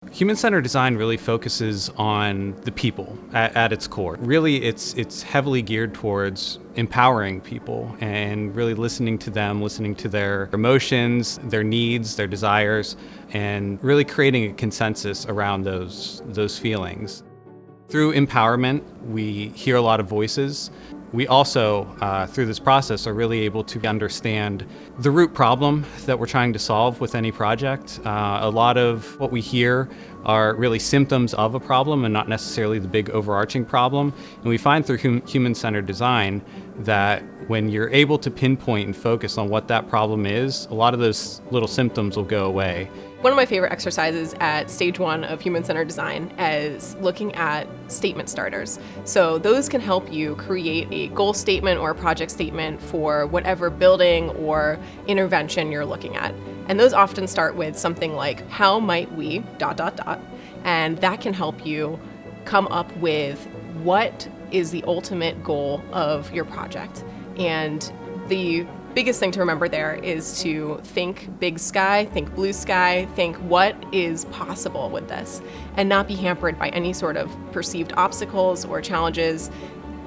Human-centered design really focuses on the people at its core. Really, it's heavily geared towards empowering people and really listening to them, listening to their emotions, their needs, their desires, and really creating a consensus around those feelings. Through empowerment, we hear a lot of voices. We also, through this process, are really able to understand the root problem that we're trying to solve with any project. A lot of what we hear are really symptoms of a problem and not necessarily the big overarching problem. And we find through human-centered design that when you're able to pinpoint and focus on what that problem is, a lot of those little symptoms will go away. One of my favorite exercises at stage 1 of human-centered design is looking at statement starters. So those can help you create a goal statement or a project statement for whatever building or intervention you're looking at. And those often start with something like, how might we ... And that can help you come up with what is the ultimate goal of your project. And the biggest thing to remember there is to think big sky, think blue sky, think what is possible with this, and not be hampered by any sort of perceived obstacles or challenges,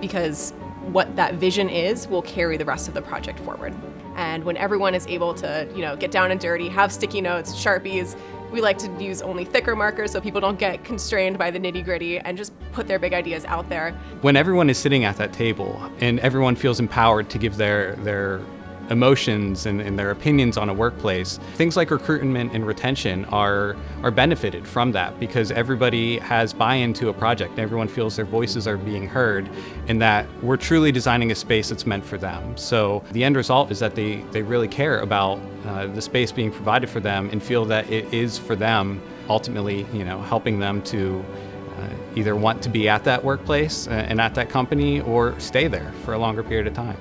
because what that vision is will carry the rest of the project forward. And when everyone is able to, get down and dirty, have sticky notes, Sharpies, we like to use only thicker markers so people don't get constrained by the nitty-gritty and just put their big ideas out there. When everyone is sitting at that table and everyone feels empowered to give their emotions and their opinions on a workplace, things like recruitment and retention are benefited from that, because everybody has buy-in to a project and everyone feels their voices are being heard and that we're truly designing a space that's meant for them. So the end result is that they really care about the space being provided for them and feel that it is for them, ultimately helping them to either want to be at that workplace and at that company or stay there for a longer period of time.